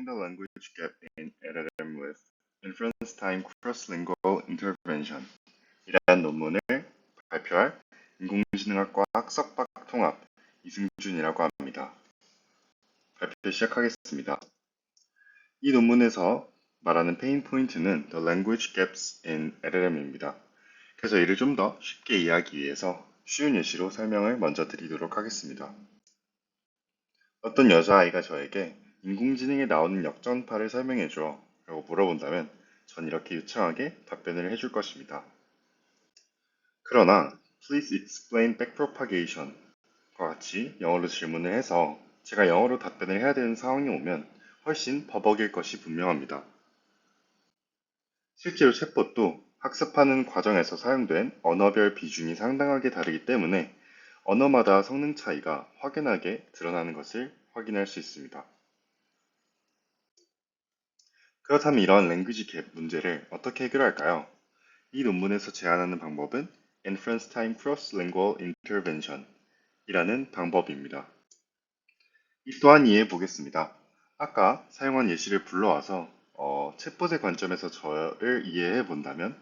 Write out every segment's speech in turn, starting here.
the language gap in LLM with Inference Time Cross-Lingual Intervention 이라는 논문을 발표할 인공지능학과 학습박 통합 이승준이라고 합니다. 발표 시작하겠습니다. 이 논문에서 말하는 페인 포인트는 The Language Gaps in LLM입니다. 그래서 이를 좀 더 쉽게 이해하기 위해서 쉬운 예시로 설명을 먼저 드리도록 하겠습니다. 어떤 여자아이가 저에게 인공지능에 나오는 역전파를 설명해줘 라고 물어본다면 전 이렇게 유창하게 답변을 해줄 것입니다. 그러나 Please explain backpropagation 과 같이 영어로 질문을 해서 제가 영어로 답변을 해야 되는 상황이 오면 훨씬 버벅일 것이 분명합니다. 실제로 챗봇도 학습하는 과정에서 사용된 언어별 비중이 상당하게 다르기 때문에 언어마다 성능 차이가 확연하게 드러나는 것을 확인할 수 있습니다. 그렇다면 이러한 랭귀지 갭 문제를 어떻게 해결할까요? 이 논문에서 제안하는 방법은 Inference Time Cross-Lingual Intervention 이라는 방법입니다. 이 또한 이해해 보겠습니다. 아까 사용한 예시를 불러와서 챗봇의 관점에서 저를 이해해 본다면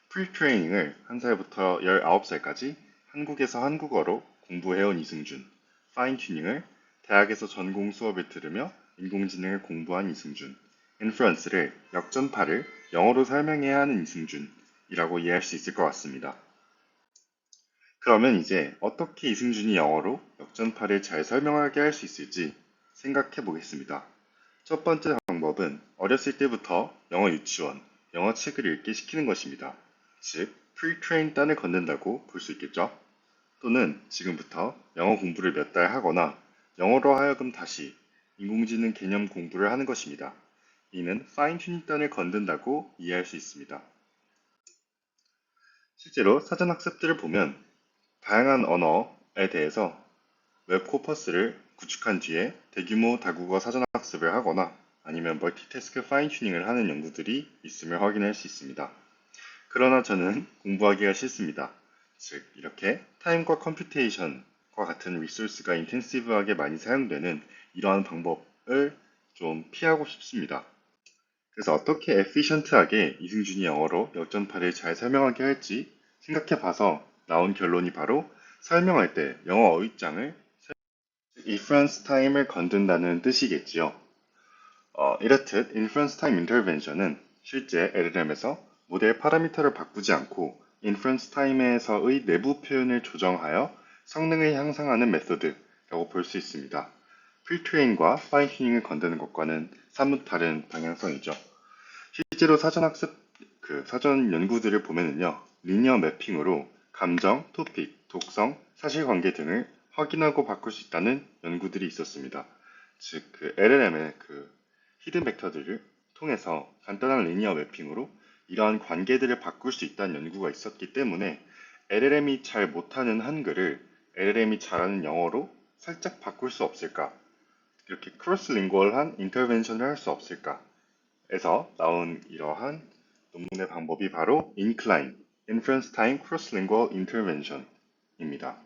프리트레이닝을 1살부터 19살까지 한국에서 한국어로 공부해온 이승준, 파인튜닝을 대학에서 전공 수업을 들으며 인공지능을 공부한 이승준, 인프런스를 역전파를 영어로 설명해야 하는 이승준이라고 이해할 수 있을 것 같습니다. 그러면 이제 어떻게 이승준이 영어로 역전파를 잘 설명하게 할 수 있을지 생각해 보겠습니다. 첫 번째 방법은 어렸을 때부터 영어 유치원, 영어 책을 읽게 시키는 것입니다. 즉, 프리트레인 단을 걷는다고 볼 수 있겠죠? 또는 지금부터 영어 공부를 몇 달 하거나 영어로 하여금 다시 인공지능 개념 공부를 하는 것입니다. 이는 파인튜닝 단을 건든다고 이해할 수 있습니다. 실제로 사전학습들을 보면 다양한 언어에 대해서 웹 코퍼스를 구축한 뒤에 대규모 다국어 사전학습을 하거나 아니면 멀티태스크 파인튜닝을 하는 연구들이 있음을 확인할 수 있습니다. 그러나 저는 공부하기가 싫습니다. 즉, 이렇게 타임과 컴퓨테이션과 같은 리소스가 인텐시브하게 많이 사용되는 이러한 방법을 좀 피하고 싶습니다. 그래서 어떻게 에피션트하게 이승준이 영어로 역전파를 잘 설명하게 할지 생각해 봐서 나온 결론이 바로 설명할 때 영어 어휘장을 inference time을 건든다는 뜻이겠지요. 이렇듯 inference time intervention은 실제 LLM에서 모델 파라미터를 바꾸지 않고 inference time에서의 내부 표현을 조정하여 성능을 향상하는 메소드라고 볼 수 있습니다. 프리트레인과 파인튜닝을 건드는 것과는 사뭇 다른 방향성이죠. 실제로 사전 연구들을 보면은요, 리니어 매핑으로 감정, 토픽, 독성, 사실관계 등을 확인하고 바꿀 수 있다는 연구들이 있었습니다. 즉, LLM의 히든 벡터들을 통해서 간단한 리니어 매핑으로 이러한 관계들을 바꿀 수 있다는 연구가 있었기 때문에 LLM이 잘 못하는 한글을 LLM이 잘하는 영어로 살짝 바꿀 수 없을까? 이렇게 크로스 링구얼한 인터벤션을 할 수 없을까? 에서 나온 이러한 논문의 방법이 바로 INCLINE, Inference Time Cross-Lingual Intervention입니다.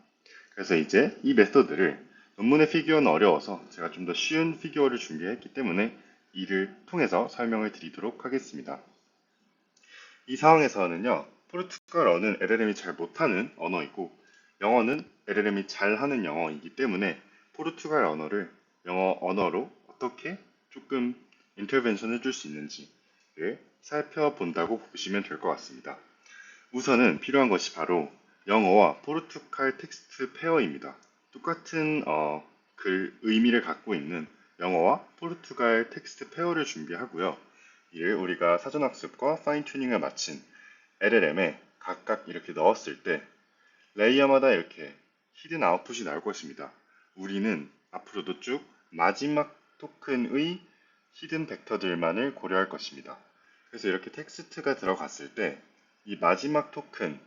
그래서 이제 이 메서드를 논문의 피규어는 어려워서 제가 좀 더 쉬운 피규어를 준비했기 때문에 이를 통해서 설명을 드리도록 하겠습니다. 이 상황에서는요, 포르투갈어는 LLM이 잘 못하는 언어이고 영어는 LLM이 잘하는 영어이기 때문에 포르투갈 언어를 영어 언어로 어떻게 조금 인터벤션 해줄 수 있는지를 살펴본다고 보시면 될 것 같습니다. 우선은 필요한 것이 바로 영어와 포르투갈 텍스트 페어입니다. 똑같은 의미를 갖고 있는 영어와 포르투갈 텍스트 페어를 준비하고요. 이를 우리가 사전학습과 파인튜닝을 마친 LLM에 각각 이렇게 넣었을 때 레이어마다 이렇게 히든 아웃풋이 나올 것입니다. 우리는 앞으로도 쭉 마지막 토큰의 히든 벡터들만을 고려할 것입니다. 그래서 이렇게 텍스트가 들어갔을 때 이 마지막 토큰들의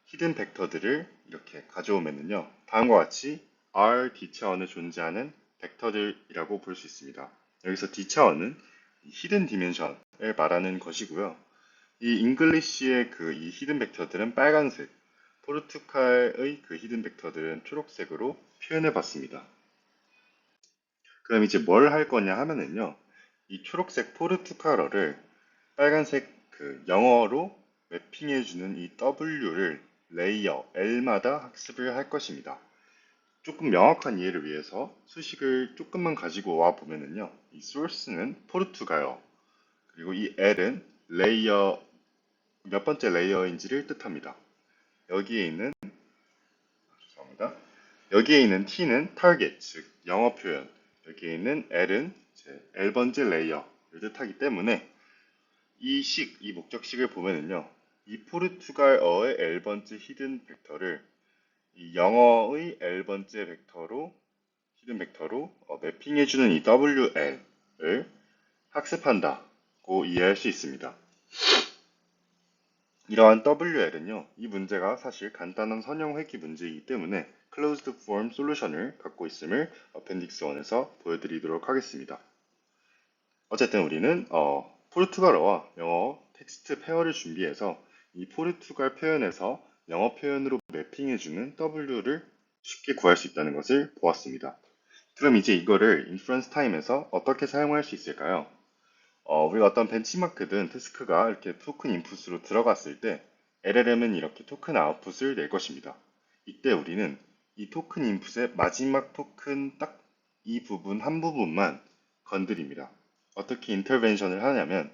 히든 벡터들을 이렇게 가져오면요. 다음과 같이 R D차원에 존재하는 벡터들이라고 볼 수 있습니다. 여기서 D차원은 히든 디멘션을 말하는 것이고요. 이 잉글리시의 이 히든 벡터들은 빨간색, 포르투갈의 히든 벡터들은 초록색으로 표현해 봤습니다. 그럼 이제 뭘 할 거냐 하면은요. 이 초록색 포르투갈어를 빨간색 그 영어로 매핑해주는 이 W를 레이어 L마다 학습을 할 것입니다. 조금 명확한 이해를 위해서 수식을 조금만 가지고 와 보면은요. 이 source는 포르투갈어, 그리고 이 L은 레이어, 몇 번째 레이어인지를 뜻합니다. 여기에 있는, 죄송합니다. 여기에 있는 T는 target, 즉 영어 표현, 여기에 있는 L은 이제 L번째 레이어를 뜻하기 때문에 이 목적식을 보면은요. 이 포르투갈어의 L번째 히든 벡터를 이 영어의 L번째 벡터로, 히든 벡터로 매핑해주는 이 WL을 학습한다고 이해할 수 있습니다. 이러한 WL은요, 이 문제가 사실 간단한 선형 회귀 문제이기 때문에 closed form 솔루션을 갖고 있음을 appendix 1에서 보여드리도록 하겠습니다. 어쨌든 우리는 포르투갈어와 영어 텍스트 페어를 준비해서 이 포르투갈 표현에서 영어 표현으로 매핑해주는 W를 쉽게 구할 수 있다는 것을 보았습니다. 그럼 이제 이거를 인퍼런스 타임에서 어떻게 사용할 수 있을까요? 우리가 어떤 벤치마크든 태스크가 이렇게 토큰 인풋으로 들어갔을 때 LLM은 이렇게 토큰 아웃풋을 낼 것입니다. 이때 우리는 이 토큰 인풋의 마지막 토큰 딱 이 부분 한 부분만 건드립니다. 어떻게 인터벤션을 하냐면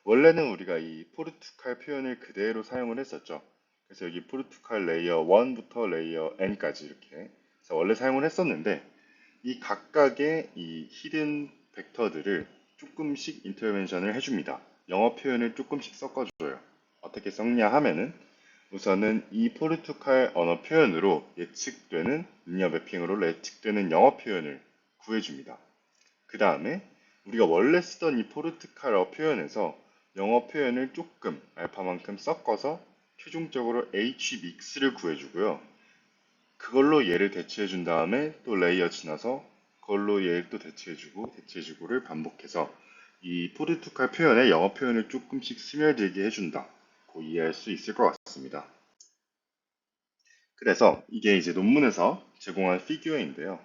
원래는 우리가 이 포르투갈 표현을 그대로 사용을 했었죠. 그래서 여기 포르투갈 레이어 1부터 레이어 n까지 이렇게 그래서 원래 사용을 했었는데 이 각각의 이 히든 벡터들을 조금씩 인터벤션을 해줍니다. 영어 표현을 조금씩 섞어줘요. 어떻게 섞냐 하면은 우선은 이 포르투갈 언어 표현으로 예측되는 리니어 매핑으로 예측되는 영어 표현을 구해줍니다. 그 다음에 우리가 원래 쓰던 이 포르투갈어 표현에서 영어 표현을 조금 알파만큼 섞어서 최종적으로 H믹스를 구해주고요. 그걸로 얘를 대체해 준 다음에 또 레이어 지나서 그걸로 얘를 또 대체해주고 대체해주고를 반복해서 이 포르투갈 표현에 영어 표현을 조금씩 스며들게 해준다. 고 이해할 수 있을 것 같습니다. 그래서 이게 이제 논문에서 제공한 피규어인데요.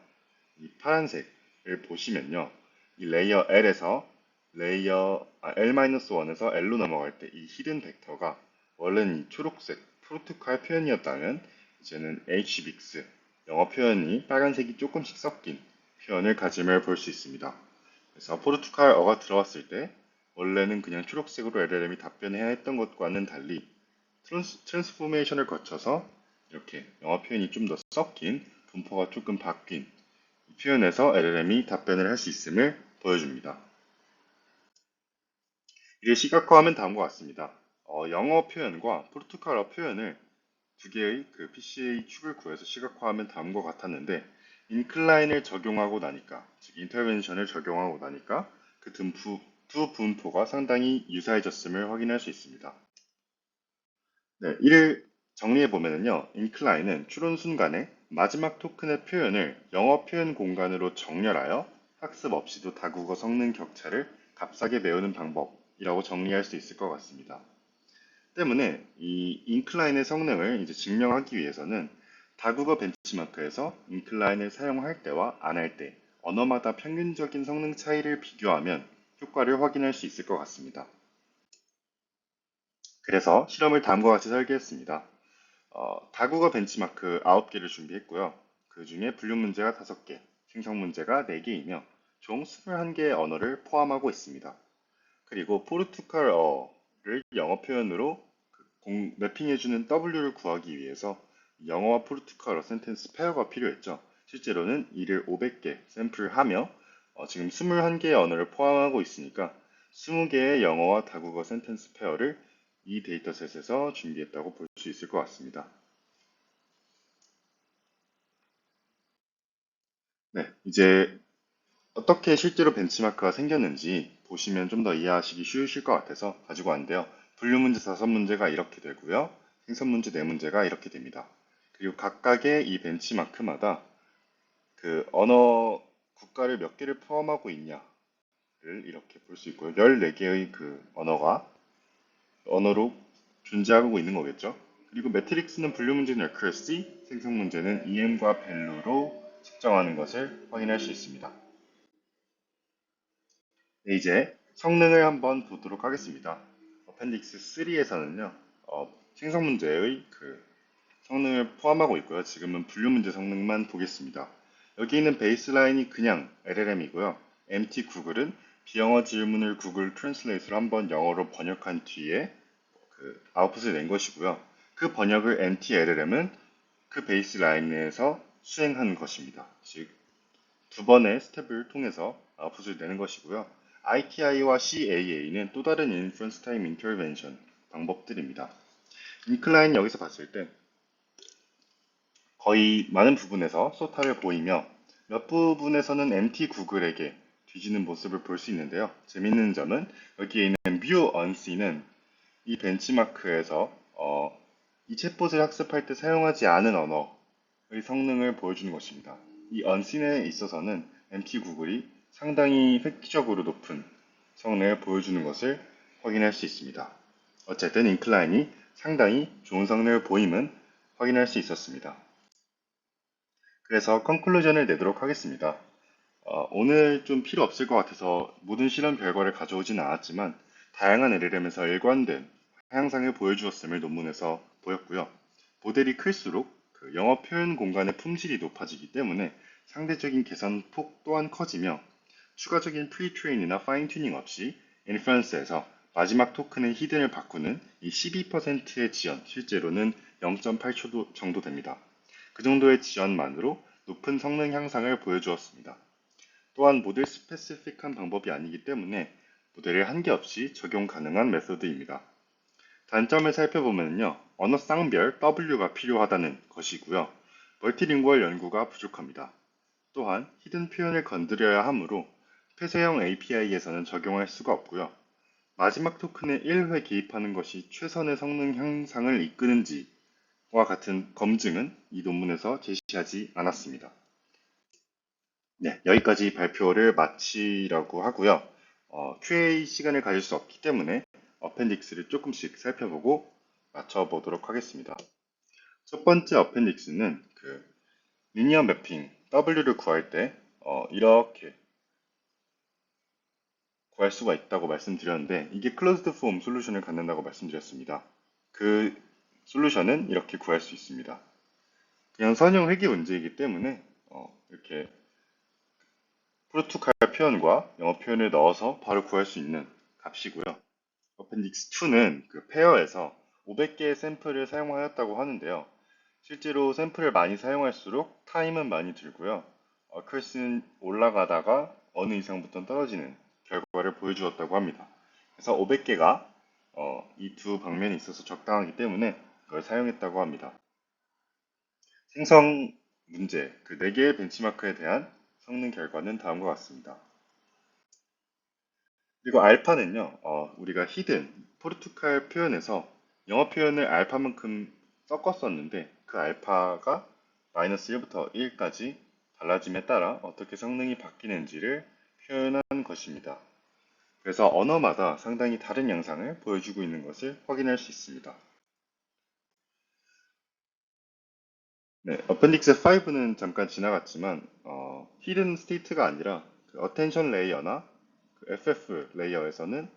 이 파란색을 보시면요. 이 레이어 L에서 L-1에서 L로 넘어갈 때 이 히든 벡터가 원래는 이 초록색 프로토콜 표현이었다면 이제는 HMix 영어 표현이 빨간색이 조금씩 섞인 표현을 가짐을 볼 수 있습니다. 그래서 포르투갈어가 들어왔을 때 원래는 그냥 초록색으로 LLM이 답변해야 했던 것과는 달리 트랜스포메이션을 거쳐서 이렇게 영어 표현이 좀 더 섞인 분포가 조금 바뀐 이 표현에서 LLM이 답변을 할 수 있음을 보여줍니다. 이를 시각화하면 다음과 같습니다. 영어 표현과 포르투갈어 표현을 두 개의 그 PCA 축을 구해서 시각화하면 다음과 같았는데 인클라인을 적용하고 나니까, 즉 인터벤션을 적용하고 나니까 그 두 분포가 상당히 유사해졌음을 확인할 수 있습니다. 네, 이를 정리해 보면요, 인클라인은 추론 순간에 마지막 토큰의 표현을 영어 표현 공간으로 정렬하여 학습 없이도 다국어 성능 격차를 값싸게 메우는 방법이라고 정리할 수 있을 것 같습니다. 때문에 이 인클라인의 성능을 이제 증명하기 위해서는 다국어 벤치마크에서 인클라인을 사용할 때와 안 할 때 언어마다 평균적인 성능 차이를 비교하면 효과를 확인할 수 있을 것 같습니다. 그래서 실험을 다음과 같이 설계했습니다. 다국어 벤치마크 9개를 준비했고요. 그 중에 분류 문제가 5개, 생성 문제가 4개이며 총 21개의 언어를 포함하고 있습니다. 그리고 포르투갈어를 영어 표현으로 매핑해주는 W를 구하기 위해서 영어와 포르투갈어 센텐스 페어가 필요했죠. 실제로는 이를 500개 샘플하며 지금 21개의 언어를 포함하고 있으니까 20개의 영어와 다국어 센텐스 페어를 이 데이터셋에서 준비했다고 볼 수 있을 것 같습니다. 네, 이제 어떻게 실제로 벤치마크가 생겼는지 보시면 좀 더 이해하시기 쉬우실 것 같아서 가지고 왔는데요. 분류 문제 5문제가 이렇게 되고요. 생선 문제 4문제가 이렇게 됩니다. 그리고 각각의 이 벤치마크마다 그 언어 국가를 몇 개를 포함하고 있냐를 이렇게 볼 수 있고요. 14개의 그 언어로 존재하고 있는 거겠죠. 그리고 매트릭스는 분류 문제는 accuracy, 생성 문제는 EM과 value로 측정하는 것을 확인할 수 있습니다. 네, 이제 성능을 한번 보도록 하겠습니다. 어펜딕스 3에서는요, 생성 문제의 성능을 포함하고 있고요. 지금은 분류 문제 성능만 보겠습니다. 여기 있는 베이스라인이 그냥 LLM이고요. MT 구글은 비영어 질문을 구글 트랜슬레이트로 한번 영어로 번역한 뒤에 아웃풋을 낸 것이고요. 그 번역을 MT LLM은 그 베이스라인에서 수행한 것입니다. 즉, 두 번의 스텝을 통해서 아웃풋을 내는 것이고요. ITI와 CAA는 또 다른 Inference Time Intervention 방법들입니다. 인클라인 여기서 봤을 때 거의 많은 부분에서 소타를 보이며 몇 부분에서는 MT 구글에게 뒤지는 모습을 볼 수 있는데요. 재밌는 점은 여기에 있는 View Unseen은 이 벤치마크에서 이 챗봇을 학습할 때 사용하지 않은 언어의 성능을 보여주는 것입니다. 이 Unseen에 있어서는 MT 구글이 상당히 획기적으로 높은 성능을 보여주는 것을 확인할 수 있습니다. 어쨌든 인클라인이 상당히 좋은 성능을 보임은 확인할 수 있었습니다. 그래서 컨클루전을 내도록 하겠습니다. 오늘 좀 필요 없을 것 같아서 모든 실험 결과를 가져오지는 않았지만 다양한 LLM에서 일관된 향상을 보여주었음을 논문에서 보였고요. 모델이 클수록 영어 표현 공간의 품질이 높아지기 때문에 상대적인 개선폭 또한 커지며 추가적인 프리트레인이나 파인튜닝 없이 인퍼런스에서 마지막 토큰의 히든을 바꾸는 이 12%의 지연, 실제로는 0.8초 정도 됩니다. 그 정도의 지연만으로 높은 성능 향상을 보여주었습니다. 또한 모델 스페시픽한 방법이 아니기 때문에 모델을 한계없이 적용 가능한 메소드입니다. 단점을 살펴보면요. 언어 쌍별 W가 필요하다는 것이고요. 멀티링구얼 연구가 부족합니다. 또한 히든 표현을 건드려야 하므로 폐쇄형 API에서는 적용할 수가 없고요. 마지막 토큰에 1회 개입하는 것이 최선의 성능 향상을 이끄는지와 같은 검증은 이 논문에서 제시하지 않았습니다. 네, 여기까지 발표를 마치라고 하고요. QA 시간을 가질 수 없기 때문에 어펜딕스를 조금씩 살펴보고 맞춰보도록 하겠습니다. 첫 번째 어펜딕스는 리니어 매핑 W를 구할 때 이렇게 구할 수가 있다고 말씀드렸는데 이게 클로즈드 폼 솔루션을 갖는다고 말씀드렸습니다. 그 솔루션은 이렇게 구할 수 있습니다. 그냥 선형 회귀 문제이기 때문에 이렇게 프로토칼 표현과 영어 표현을 넣어서 바로 구할 수 있는 값이고요. 어펜딕스 2는 페어에서 500개의 샘플을 사용하였다고 하는데요. 실제로 샘플을 많이 사용할수록 타임은 많이 들고요. 어큐러시는 올라가다가 어느 이상부터 떨어지는 결과를 보여주었다고 합니다. 그래서 500개가 이 두 방면이 있어서 적당하기 때문에 그걸 사용했다고 합니다. 생성 문제, 그 4개의 벤치마크에 대한 성능 결과는 다음과 같습니다. 그리고 알파는요, 우리가 히든, 포르투갈 표현에서 영어 표현을 알파만큼 섞었었는데 그 알파가 마이너스 1부터 1까지 달라짐에 따라 어떻게 성능이 바뀌는지를 표현한 것입니다. 그래서 언어마다 상당히 다른 양상을 보여주고 있는 것을 확인할 수 있습니다. 네, 어펜딕스 5는 잠깐 지나갔지만 히든 스테이트가 아니라 어텐션 레이어나 FF 레이어에서는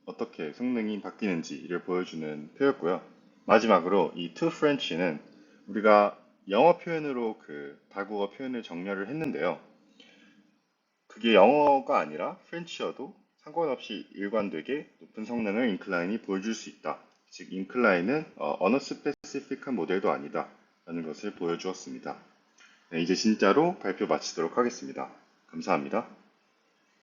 어떻게 성능이 바뀌는지를 보여주는 표였고요. 마지막으로 이 to French는 우리가 영어 표현으로 다국어 표현을 정렬을 했는데요. 그게 영어가 아니라 프렌치어도 상관없이 일관되게 높은 성능을 인클라인이 보여줄 수 있다. 즉, 인클라인은 언어 스페시픽한 모델도 아니다. 라는 것을 보여주었습니다. 네, 이제 진짜로 발표 마치도록 하겠습니다. 감사합니다.